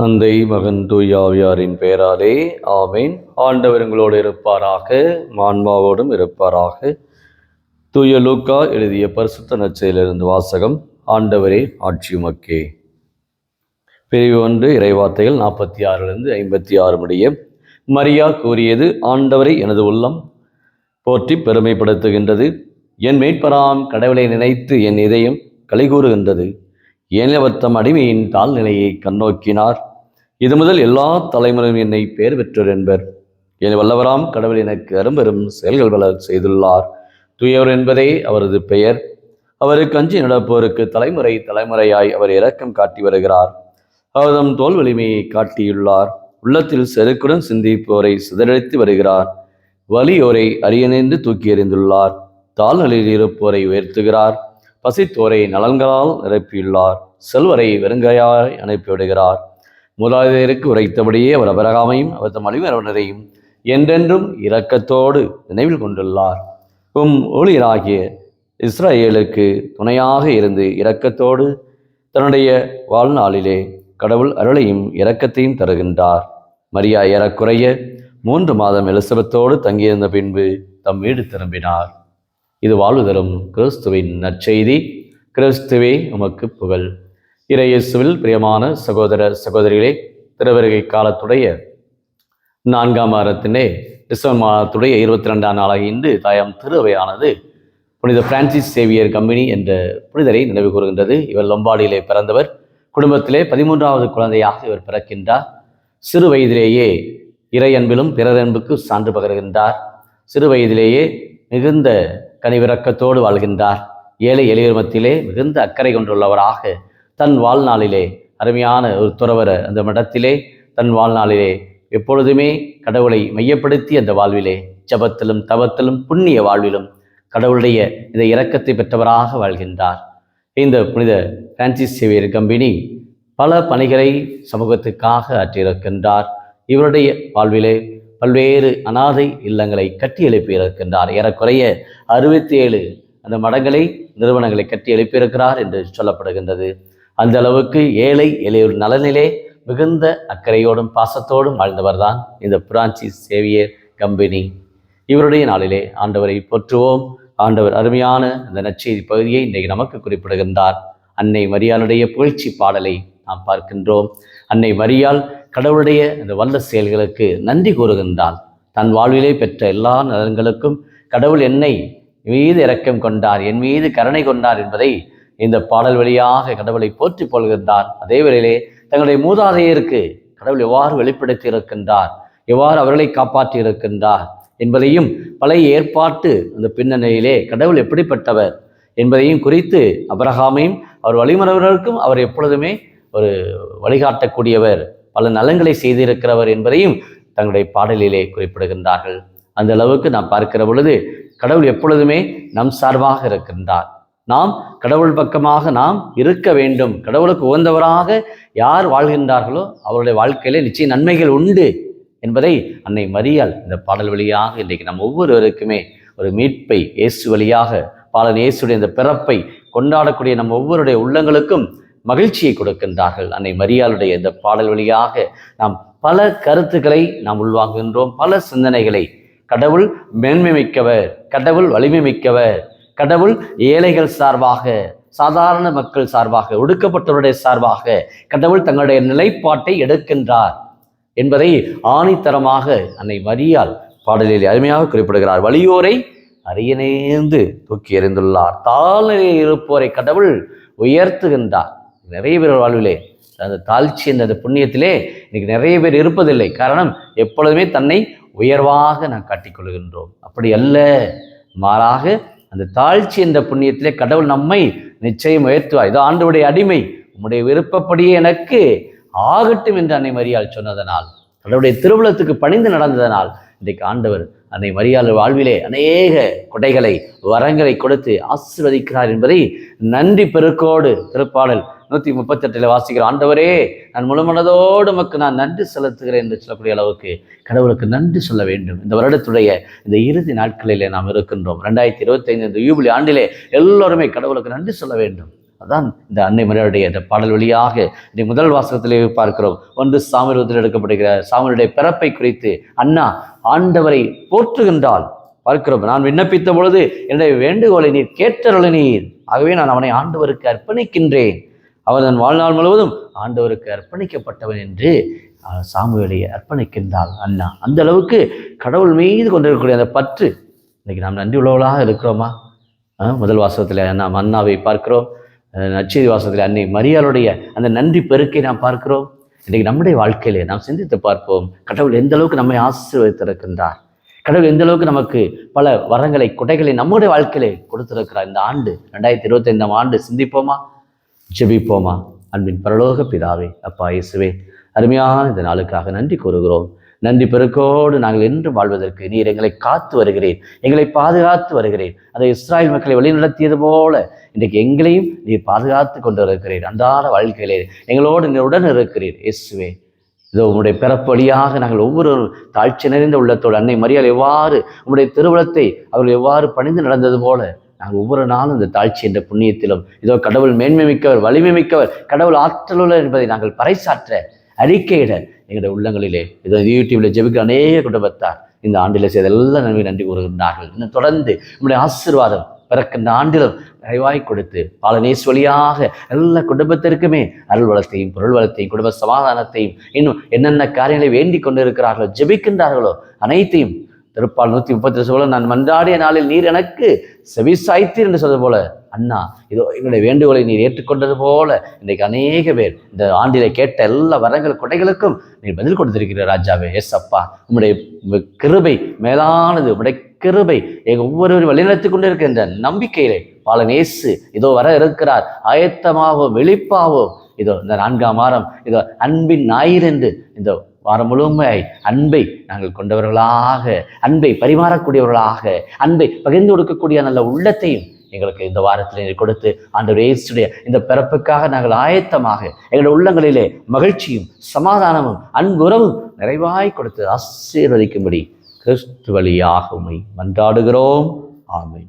தந்தை மகன் தூயாவியாரின் பெயராலே ஆமேன். ஆண்டவர் உங்களோடு இருப்பாராக, ஆன்மாவோடும் இருப்பாராக. தூய லூக்கா எழுதிய பரிசுத்த நற்செய்தியிலிருந்து வாசகம். ஆண்டவரே ஆட்சி உமக்கே. பிரிவு 1 இறைவார்த்தைகள் 46 56 முடிய. மரியா கூறியது: ஆண்டவரை எனது உள்ளம் போற்றி பெருமைப்படுத்துகின்றது. என் மீட்பராம் கடவுளை நினைத்து என் இதயம் களிகூறுகின்றது. ஏனவர் தம் அடிமையின் தாழ்நிலையை கண்ணோக்கினார். இது முதல் எல்லா தலைமுறையும் என்னை பேர் பெற்றோர் என்பர். என் வல்லவராம் கடவுள் எனக்கு அரும்பெரும் செயல்கள் பல செய்துள்ளார். தூயவர் என்பதே அவரது பெயர். அவருக்கு அஞ்சி நடப்போருக்கு தலைமுறை தலைமுறையாய் அவர் இரக்கம் காட்டி வருகிறார். அவர் தம் தோல் வலிமையை காட்டியுள்ளார். உள்ளத்தில் செருக்குடன் சிந்திப்போரை சிதறடித்து வருகிறார். வலியோரை அரியணைந்து தூக்கி எறிந்துள்ளார். தாழ்நிலையில் இருப்போரை உயர்த்துகிறார். பசித்தோரை நலன்களால் நிரப்பியுள்ளார். செல்வரை வெறுங்கையாய் அனுப்பிவிடுகிறார். மூதாதையருக்கு உரைத்தபடியே அவர் அபிரகாமையும் அவர் தம் அழிவரவனரையும் என்றென்றும் இரக்கத்தோடு நினைவில் கொண்டுள்ளார். ஊழியராகிய இஸ்ரவேலுக்கு துணையாக இருந்து இரக்கத்தோடு தன்னுடைய வாழ்நாளிலே கடவுள் அருளையும் இரக்கத்தையும் தருகின்றார். மரியா ஏறக்குறைய 3 மாதம் எலிசபெத்தோடு தங்கியிருந்த பின்பு தம் வீடு திரும்பினார். இது வாழ்வு தரும் கிறிஸ்துவின் நற்செய்தி. கிறிஸ்துவே உமக்கு புகழ். இறையேசுவில் பிரியமான சகோதர சகோதரிகளே, திருவருகை காலத்துடைய 4ஆம் வாரத்திலே டிசம்பர் மாதத்துடைய 22ஆம் நாளாக இன்று தாயாம் திருவையானது புனித பிரான்சிஸ் சேவியர் கம்பினி என்ற புனிதரை நினைவு கூறுகின்றது. இவர் லொம்பாடியிலே பிறந்தவர். குடும்பத்திலே 13வது குழந்தையாக இவர் பிறக்கின்றார். சிறு வயதிலேயே இறை அன்பிலும் பிறரன்புக்கு சான்று பகர்கின்றார். சிறு வயதிலேயே மிகுந்த கனிவிரக்கத்தோடு வாழ்கின்றார். ஏழை எளியர் மத்தியிலே மிகுந்த அக்கறை கொண்டுள்ளவராக தன் வாழ்நாளிலே அருமையான ஒரு துறவர அந்த மடத்திலே தன் வாழ்நாளிலே எப்பொழுதுமே கடவுளை மையப்படுத்தி அந்த வாழ்விலே ஜபத்திலும் தவத்திலும் புண்ணிய வாழ்விலும் கடவுளுடைய இந்த இரக்கத்தை பெற்றவராக வாழ்கின்றார். இந்த புனித பிரான்சிஸ் சேவியர் கம்பினி பல பணிகளை சமூகத்துக்காக ஆற்றியிருக்கின்றார். இவருடைய வாழ்விலே பல்வேறு அனாதை இல்லங்களை கட்டி எழுப்பியிருக்கின்றார். ஏறக்குறைய 67 அந்த மடங்களை நிறுவனங்களை கட்டி எழுப்பியிருக்கிறார் என்று சொல்லப்படுகின்றது. அந்த அளவுக்கு ஏழை எளியோர் நலனிலே மிகுந்த அக்கறையோடும் பாசத்தோடும் வாழ்ந்தவர் தான் இந்த பிரான்சிஸ் சேவியர் கம்பினி. இவருடைய நாளிலே ஆண்டவரை போற்றுவோம். ஆண்டவர் அருமையான இந்த நற்செய்தி பகுதியை இன்றைக்கு நமக்கு குறிப்பிடுகின்றார். அன்னை மரியாளுடைய புகழ்ச்சி பாடலை நாம் பார்க்கின்றோம். அன்னை மரியாள் கடவுளுடைய இந்த வல்ல செயல்களுக்கு நன்றி கூறுகின்றாள். தன் வாழ்விலே பெற்ற எல்லா நலன்களுக்கும் கடவுள் என்னை மீது இரக்கம் கொண்டார், என் மீது கருணை கொண்டார் என்பதை இந்த பாடல் வழியாக கடவுளை போற்றி போல்கின்றார். அதே வேளையிலே தங்களுடைய மூதாதையருக்கு கடவுள் எவ்வாறு வெளிப்படுத்தி இருக்கின்றார், எவ்வாறு அவர்களை காப்பாற்றி இருக்கின்றார் என்பதையும் பழைய ஏற்பாட்டு அந்த பின்னணியிலே கடவுள் எப்படிப்பட்டவர் என்பதையும் குறித்து அபிரகாமையும் அவர் வழிமறவர்களுக்கும் அவர் எப்பொழுதுமே ஒரு வழிகாட்டக்கூடியவர், பல நலன்களை செய்திருக்கிறவர் என்பதையும் தங்களுடைய பாடலிலே குறிப்பிடுகின்றார்கள். அந்த அளவுக்கு நாம் பார்க்கிற பொழுது கடவுள் எப்பொழுதுமே நம் சார்பாக இருக்கின்றார். நாம் கடவுள் பக்கமாக நாம் இருக்க வேண்டும். கடவுளுக்கு உகந்தவராக யார் வாழ்கின்றார்களோ அவருடைய வாழ்க்கையிலே நிச்சய நன்மைகள் உண்டு என்பதை அன்னை மரியாள் இந்த பாடல் வழியாக இன்றைக்கு நம் ஒவ்வொருவருக்குமே ஒரு மீட்பை இயேசு வழியாக பாலன் இயேசுடைய இந்த பிறப்பை கொண்டாடக்கூடிய நம் ஒவ்வொருடைய உள்ளங்களுக்கும் மகிழ்ச்சியை கொடுக்கின்றார்கள். அன்னை மரியாளுடைய இந்த பாடல் வழியாக நாம் பல கருத்துக்களை நாம் உள்வாங்குகின்றோம், பல சிந்தனைகளை. கடவுள் மேன்மை மிக்கவர், கடவுள் வலிமை மிக்கவர், கடவுள் ஏழைகள் சார்பாக, சாதாரண மக்கள் சார்பாக, ஒடுக்கப்பட்டவருடைய சார்பாக கடவுள் தங்களுடைய நிலைப்பாட்டை எடுக்கின்றார் என்பதை ஆணித்தரமாக அன்னை மரியாள் பாடலில் அருமையாக குறிப்பிடுகிறார். வலியோரை அரியணைந்து தூக்கி எறிந்துள்ளார். தாழ்நிலையில் இருப்போரை கடவுள் உயர்த்துகின்றார். நிறைய பேர் வாழ்விலே அந்த தாழ்ச்சி என்ற புண்ணியத்திலே இன்னைக்கு நிறைய பேர் இருப்பதில்லை. காரணம், எப்பொழுதுமே தன்னை உயர்வாக நாம் காட்டிக்கொள்கின்றோம். அப்படி அல்ல, மாறாக அந்த தாழ்ச்சி என்ற புண்ணியத்திலே கடவுள் நம்மை நிச்சயம் உயர்த்துவார். இதோ ஆண்டவருடைய அடிமை, உம்முடைய விருப்பப்படியே எனக்கு ஆகட்டும் என்று அன்னை மரியாள் சொன்னதனால், கடவுளுடைய திருவுளத்துக்கு பணிந்து நடந்ததனால் இன்றைக்கு ஆண்டவர் அன்னை மரியாள் வாழ்விலே அநேக கொடைகளை வரங்களை கொடுத்து ஆசீர்வதிக்கிறார் என்பதை நன்றி பெருக்கோடு திருப்பாடல் 138 வாசிக்கிற ஆண்டவரே, நான் முழுமனதோடு உமக்கு நான் நன்றி செலுத்துகிறேன் என்று சொல்லக்கூடிய அளவுக்கு கடவுளுக்கு நன்றி சொல்ல வேண்டும். இந்த வருடத்துடைய இந்த இறுதி நாட்களிலே நாம் இருக்கின்றோம். 2025 இந்த யூபிலி ஆண்டிலே எல்லோருமே கடவுளுக்கு நன்றி சொல்ல வேண்டும். அதான் இந்த அன்னை மரியாளுடைய இந்த பாடல் வழியாக இந்த முதல் வாசகத்திலே பார்க்கிறோம். 1 சாமுவேல் எடுக்கப்படுகிற சாமுவேலுடைய பிறப்பை குறித்து அன்னா ஆண்டவரை போற்றுகின்றாள் பார்க்கிறோம். நான் விண்ணப்பித்த பொழுது என்னுடைய வேண்டுகோளை நீர் கேட்டருளினீர், ஆகவே நான் அவனை ஆண்டவருக்கு அர்ப்பணிக்கின்றேன், அவர் தன் வாழ்நாள் முழுவதும் ஆண்டவருக்கு அர்ப்பணிக்கப்பட்டவன் என்று சாமுவேலை அர்ப்பணிக்கின்றாள் அண்ணா. அந்த அளவுக்கு கடவுள் மீது கொண்டிருக்கக்கூடிய அந்த பற்று. இன்னைக்கு நாம் நன்றி உள்ளவர்களாக இருக்கிறோமா? முதல் வாசகத்தில் நாம் அண்ணாவை பார்க்கிறோம், நற்செய்தி வாசகத்தில் அன்னை மரியாளுடைய அந்த நன்றி பெருக்கை நாம் பார்க்கிறோம். இன்றைக்கு நம்முடைய வாழ்க்கையிலே நாம் சிந்தித்து பார்ப்போம், கடவுள் எந்த அளவுக்கு நம்மை ஆசீர்வதித்திருக்கின்றார், கடவுள் எந்த அளவுக்கு நமக்கு பல வரங்களை குடைகளை நம்முடைய வாழ்க்கையிலே கொடுத்திருக்கிறார். இந்த ஆண்டு 2025 ஆண்டு சிந்திப்போமா, ஜெபிப்போமா. அன்பின் பரலோக பிதாவே, அப்பா இயேசுவே, அருமையான இந்த நாளுக்காக நன்றி கூறுகிறோம். நன்றி பெருக்கோடு நாங்கள் என்று வாழ்வதற்கு நீர் எங்களை காத்து வருகிறேன், எங்களை பாதுகாத்து வருகிறேன். அதை இஸ்ராயல் மக்களை வழிநடத்தியது போல இன்றைக்கு எங்களையும் நீர் பாதுகாத்து கொண்டு இருக்கிறீர். அன்றாட வாழ்க்கையிலே எங்களோடு உடன் இருக்கிறீர். இயேசுவே, இதோ உங்களுடைய பிறப்பு வழியாக நாங்கள் ஒவ்வொரு தாழ்ச்சி நிறைந்த உள்ளத்தோடு அன்னை மரியாள் எவ்வாறு உங்களுடைய திருவுளத்தை அவர்கள் எவ்வாறு பணிந்து நடந்தது போல நாங்கள் ஒவ்வொரு நாளும் இந்த தாழ்ச்சி என்ற புண்ணியத்திலும் இதோ கடவுள் மேன்மை மிக்கவர், வலிமை மிக்கவர், கடவுள் ஆற்றலுள்ளவர் என்பதை நாங்கள் பறைசாற்ற அறிக்கையிட எங்களுடைய உள்ளங்களிலே இதோ யூடியூப்ல ஜெபிக்கிற அநேக குடும்பத்தார் இந்த ஆண்டிலே செய்த எல்லா நன்றி கூறுகின்றார்கள். இன்னும் தொடர்ந்து நம்முடைய ஆசீர்வாதம் பிறக்கின்ற ஆண்டிலும் நிறைவாய் கொடுத்து பாலனேஸ் வழியாக எல்லா குடும்பத்திற்குமே அருள் வளத்தையும் பொருள் வளத்தையும் குடும்ப சமாதானத்தையும் இன்னும் என்னென்ன காரியங்களை வேண்டிக் கொண்டிருக்கிறார்களோ ஜெபிக்கின்றார்களோ அனைத்தையும் திருப்பால் 130 போல நான் மன்றாடிய நாளில் நீர் எனக்கு செவிசாய்த்தீர் என்று சொல்வது போல அண்ணா இதோ எங்களுடைய வேண்டுகோளை நீர் ஏற்றுக்கொண்டது போல இன்றைக்கு அநேக பேர் இந்த ஆண்டிலே கேட்ட எல்லா வரங்கள் கொடைகளுக்கும் நீர் பதில் கொடுத்திருக்கிற ராஜாவே. எஸ் அப்பா, உம்முடைய கிருபை மேலானது, உம்முடைய கிருபை எங்கள் ஒவ்வொருவரும் வழிநடத்தி கொண்டு இருக்கின்ற நம்பிக்கையிலே பாலனேசு இதோ வர இருக்கிறார். ஆயத்தமாவோ வெளிப்பாவோ இதோ இந்த 4ஆம் வாரம் இதோ அன்பின் ஞாயிறு என்று இந்த வாரம் முழுமையாய் அன்பை நாங்கள் கொண்டவர்களாக, அன்பை பரிமாறக்கூடியவர்களாக, அன்பை பகிர்ந்து கொடுக்கக்கூடிய நல்ல உள்ளத்தையும் எங்களுக்கு இந்த வாரத்தில் கொடுத்து ஆண்டவர் இயேசுடைய இந்த பிறப்புக்காக நாங்கள் ஆயத்தமாக எங்களுடைய உள்ளங்களிலே மகிழ்ச்சியும் சமாதானமும் அன்புறவும் நிறைவாய் கொடுத்து ஆசீர்வதிக்கும்படி கிறிஸ்து வழியாக உம்மை மன்றாடுகிறோம். ஆமென்.